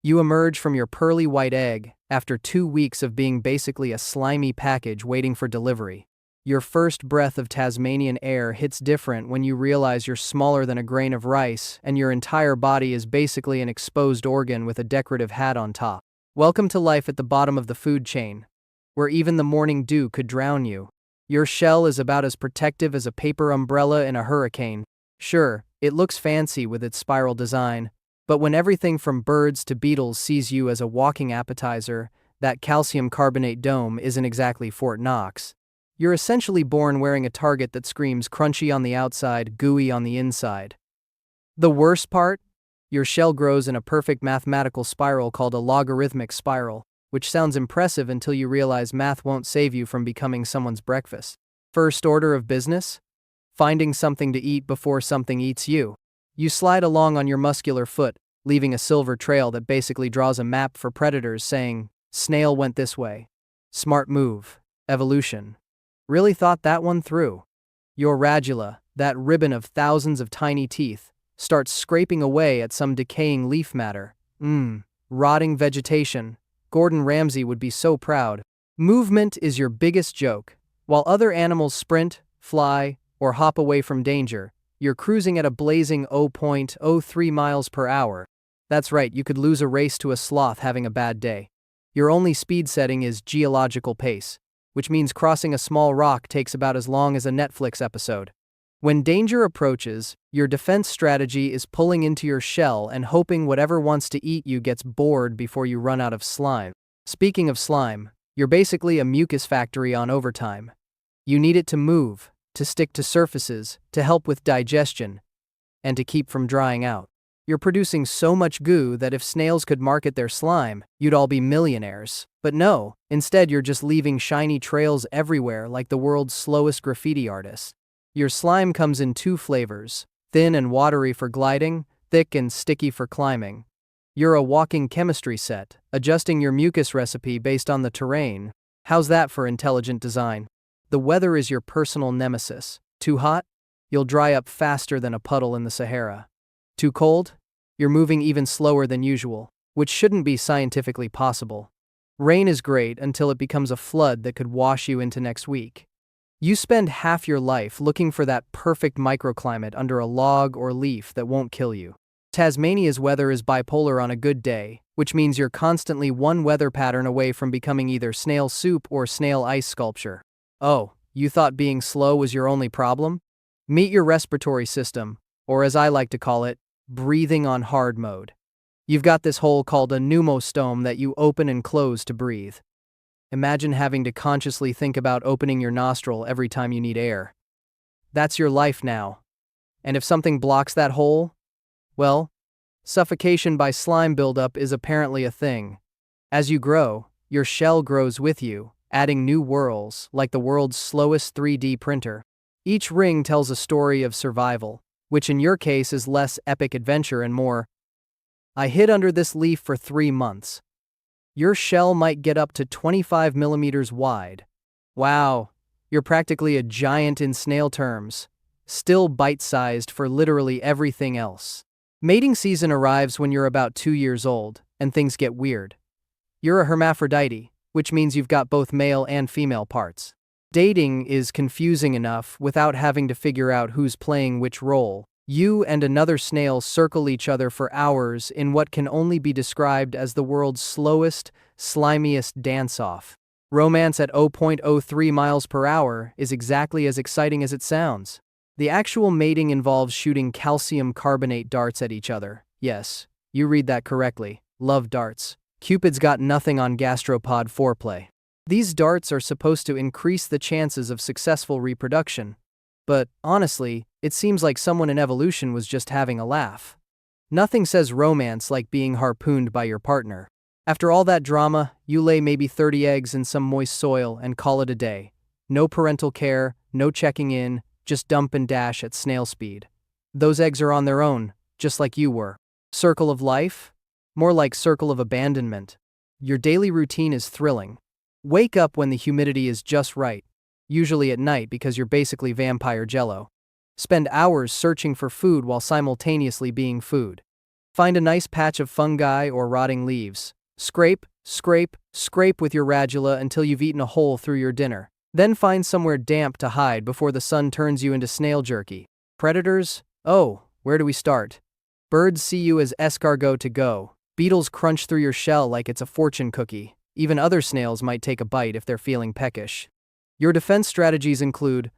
You emerge from your pearly white egg after 2 weeks of being basically a slimy package waiting for delivery. Your first breath of Tasmanian air hits different when you realize you're smaller than a grain of rice and your entire body is basically an exposed organ with a decorative hat on top. Welcome to life at the bottom of the food chain, where even the morning dew could drown you. Your shell is about as protective as a paper umbrella in a hurricane. Sure, it looks fancy with its spiral design, but when everything from birds to beetles sees you as a walking appetizer, that calcium carbonate dome isn't exactly Fort Knox. You're essentially born wearing a target that screams crunchy on the outside, gooey on the inside. The worst part? Your shell grows in a perfect mathematical spiral called a logarithmic spiral, which sounds impressive until you realize math won't save you from becoming someone's breakfast. First order of business? Finding something to eat before something eats you. You slide along on your muscular foot, leaving a silver trail that basically draws a map for predators saying, "Snail went this way." Smart move. Evolution. Really thought that one through. Your radula, that ribbon of thousands of tiny teeth, starts scraping away at some decaying leaf matter. Rotting vegetation. Gordon Ramsay would be so proud. Movement is your biggest joke. While other animals sprint, fly, or hop away from danger, you're cruising at a blazing 0.03 miles per hour. That's right, you could lose a race to a sloth having a bad day. Your only speed setting is geological pace, which means crossing a small rock takes about as long as a Netflix episode. When danger approaches, your defense strategy is pulling into your shell and hoping whatever wants to eat you gets bored before you run out of slime. Speaking of slime, you're basically a mucus factory on overtime. You need it to move, to stick to surfaces, to help with digestion, and to keep from drying out. You're producing so much goo that if snails could market their slime, you'd all be millionaires. But no, instead you're just leaving shiny trails everywhere like the world's slowest graffiti artist. Your slime comes in 2 flavors, thin and watery for gliding, thick and sticky for climbing. You're a walking chemistry set, adjusting your mucus recipe based on the terrain. How's that for intelligent design? The weather is your personal nemesis. Too hot? You'll dry up faster than a puddle in the Sahara. Too cold? You're moving even slower than usual, which shouldn't be scientifically possible. Rain is great until it becomes a flood that could wash you into next week. You spend half your life looking for that perfect microclimate under a log or leaf that won't kill you. Tasmania's weather is bipolar on a good day, which means you're constantly one weather pattern away from becoming either snail soup or snail ice sculpture. Oh, you thought being slow was your only problem? Meet your respiratory system, or as I like to call it, breathing on hard mode. You've got this hole called a pneumostome that you open and close to breathe. Imagine having to consciously think about opening your nostril every time you need air. That's your life now. And if something blocks that hole, well, suffocation by slime buildup is apparently a thing. As you grow, your shell grows with you, adding new whorls, like the world's slowest 3D printer. Each ring tells a story of survival, which in your case is less epic adventure and more, "I hid under this leaf for 3 months." Your shell might get up to 25 millimeters wide. Wow, you're practically a giant in snail terms, still bite-sized for literally everything else. Mating season arrives when you're about 2 years old, and things get weird. You're a hermaphrodite, which means you've got both male and female parts. Dating is confusing enough without having to figure out who's playing which role. You and another snail circle each other for hours in what can only be described as the world's slowest, slimiest dance-off. Romance at 0.03 miles per hour is exactly as exciting as it sounds. The actual mating involves shooting calcium carbonate darts at each other. Yes, you read that correctly. Love darts. Cupid's got nothing on gastropod foreplay. These darts are supposed to increase the chances of successful reproduction. But, honestly, it seems like someone in evolution was just having a laugh. Nothing says romance like being harpooned by your partner. After all that drama, you lay maybe 30 eggs in some moist soil and call it a day. No parental care, no checking in, just dump and dash at snail speed. Those eggs are on their own, just like you were. Circle of life? More like circle of abandonment. Your daily routine is thrilling. Wake up when the humidity is just right, usually at night because you're basically vampire jello. Spend hours searching for food while simultaneously being food. Find a nice patch of fungi or rotting leaves. Scrape, scrape, scrape with your radula until you've eaten a hole through your dinner. Then find somewhere damp to hide before the sun turns you into snail jerky. Predators? Oh, where do we start? Birds see you as escargot to go. Beetles crunch through your shell like it's a fortune cookie. Even other snails might take a bite if they're feeling peckish. Your defense strategies include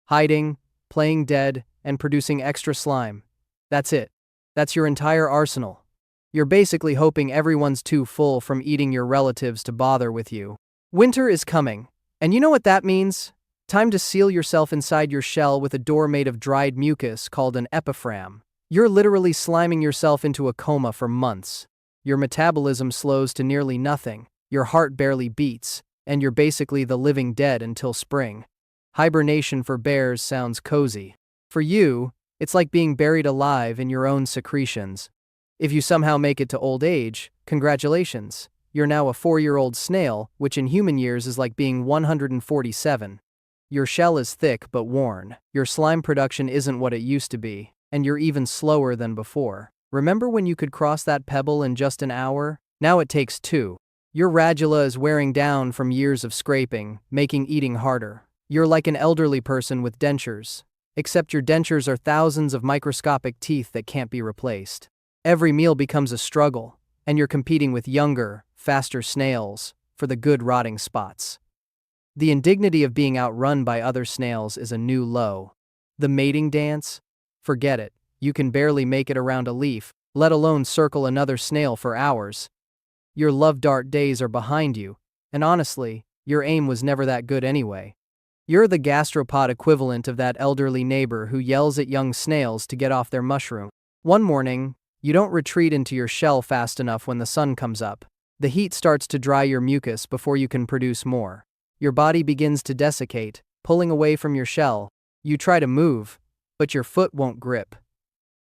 hiding, playing dead, and producing extra slime. That's it. That's your entire arsenal. You're basically hoping everyone's too full from eating your relatives to bother with you. Winter is coming. And you know what that means? Time to seal yourself inside your shell with a door made of dried mucus called an epiphragm. You're literally sliming yourself into a coma for months. Your metabolism slows to nearly nothing, your heart barely beats, and you're basically the living dead until spring. Hibernation for bears sounds cozy. For you, it's like being buried alive in your own secretions. If you somehow make it to old age, congratulations. You're now a 4-year-old snail, which in human years is like being 147. Your shell is thick but worn. Your slime production isn't what it used to be, and you're even slower than before. Remember when you could cross that pebble in just an hour? Now it takes 2. Your radula is wearing down from years of scraping, making eating harder. You're like an elderly person with dentures, except your dentures are thousands of microscopic teeth that can't be replaced. Every meal becomes a struggle, and you're competing with younger, faster snails for the good rotting spots. The indignity of being outrun by other snails is a new low. The mating dance? Forget it. You can barely make it around a leaf, let alone circle another snail for hours. Your love dart days are behind you, and honestly, your aim was never that good anyway. You're the gastropod equivalent of that elderly neighbor who yells at young snails to get off their mushroom. One morning, you don't retreat into your shell fast enough when the sun comes up. The heat starts to dry your mucus before you can produce more. Your body begins to desiccate, pulling away from your shell. You try to move, but your foot won't grip.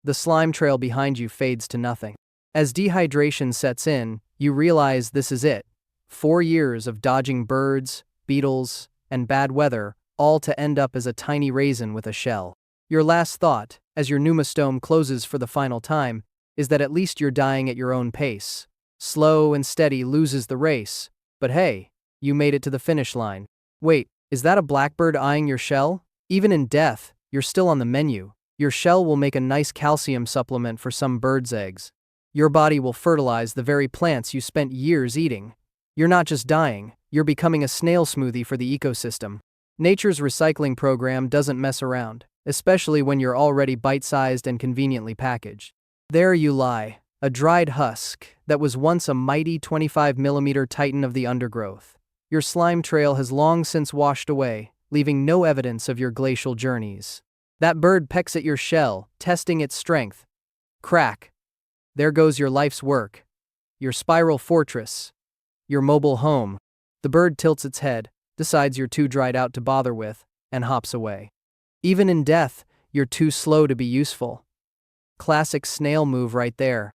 The slime trail behind you fades to nothing. As dehydration sets in, you realize this is it. 4 years of dodging birds, beetles, and bad weather, all to end up as a tiny raisin with a shell. Your last thought, as your pneumostome closes for the final time, is that at least you're dying at your own pace. Slow and steady loses the race, but hey, you made it to the finish line. Wait, is that a blackbird eyeing your shell? Even in death, you're still on the menu. Your shell will make a nice calcium supplement for some bird's eggs. Your body will fertilize the very plants you spent years eating. You're not just dying, you're becoming a snail smoothie for the ecosystem. Nature's recycling program doesn't mess around, especially when you're already bite-sized and conveniently packaged. There you lie, a dried husk that was once a mighty 25mm titan of the undergrowth. Your slime trail has long since washed away, leaving no evidence of your glacial journeys. That bird pecks at your shell, testing its strength. Crack. There goes your life's work. Your spiral fortress. Your mobile home. The bird tilts its head, decides you're too dried out to bother with, and hops away. Even in death, you're too slow to be useful. Classic snail move right there.